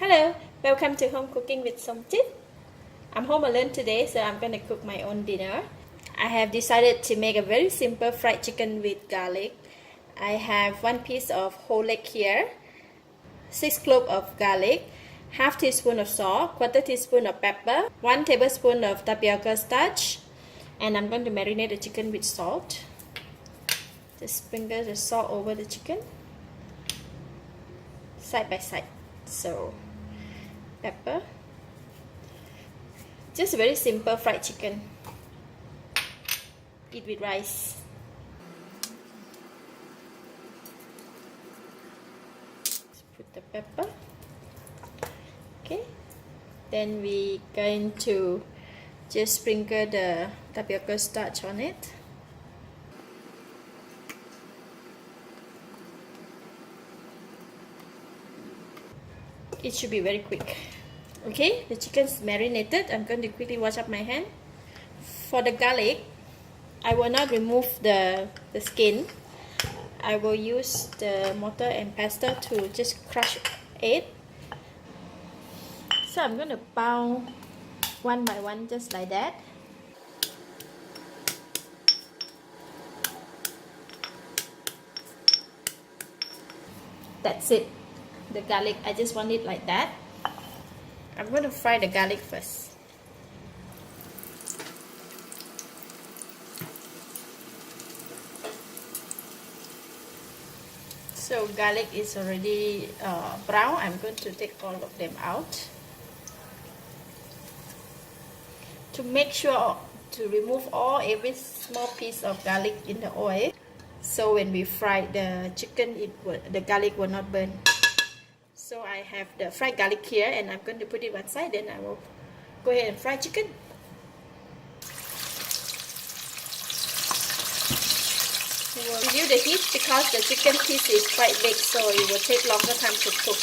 Hello, welcome to Home Cooking with Somjit. I'm home alone today, so I'm going to cook my own dinner. I have decided to make a very simple fried chicken with garlic. I have 1 piece of whole leg here, 6 cloves of garlic, half teaspoon of salt, quarter teaspoon of pepper, 1 tablespoon of tapioca starch, and I'm going to marinate the chicken with salt. Just sprinkle the salt over the chicken, side by side. So, pepper. Just a very simple fried chicken. Eat with rice. Let's put the pepper. Okay. Then we going to just sprinkle the tapioca starch on it. It should be very quick. Okay, the chicken's marinated. I'm going to quickly wash up my hand. For the garlic, I will not remove the skin. I will use the mortar and pestle to just crush it. So I'm going to pound one by one, just like that. That's it. The garlic, I just want it like that. I'm going to fry the garlic first. So garlic is already brown. I'm going to take all of them out. To make sure to remove every small piece of garlic in the oil, so when we fry the chicken, the garlic will not burn. So I have the fried garlic here, and I'm going to put it one side. Then I will go ahead and fry chicken. We will review the heat because the chicken piece is quite big, so it will take longer time to cook.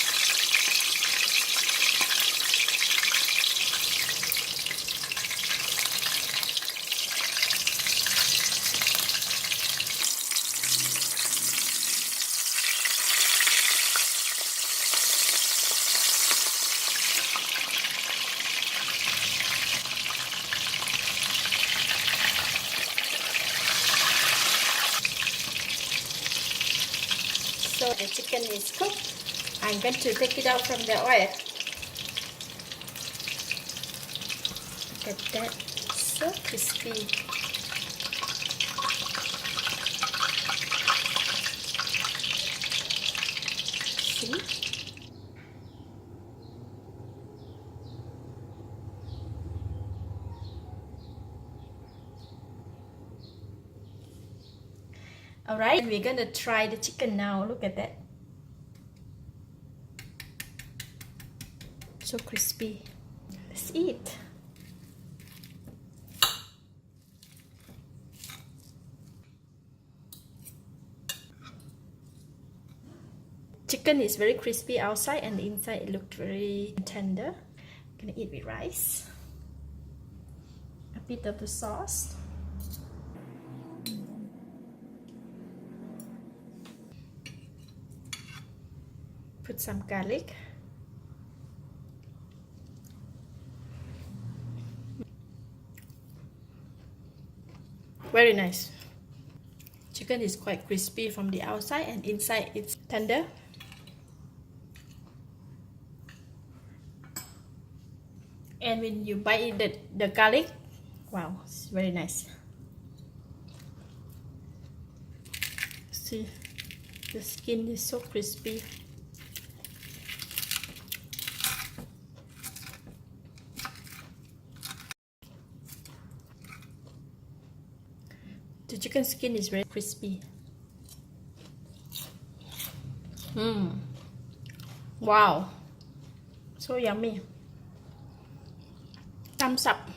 So the chicken is cooked. I'm going to take it out from the oil. Look at that, so crispy. See? Alright, we're gonna try the chicken now. Look at that. So crispy. Let's eat. Chicken is very crispy outside, and the inside it looked very tender. I'm gonna eat with rice. A bit of the sauce. Put some garlic. Very nice. Chicken is quite crispy from the outside, and inside it's tender. And when you bite the garlic, wow, it's very nice. See, the skin is so crispy. The chicken skin is very crispy. Wow, so yummy. Thumbs up.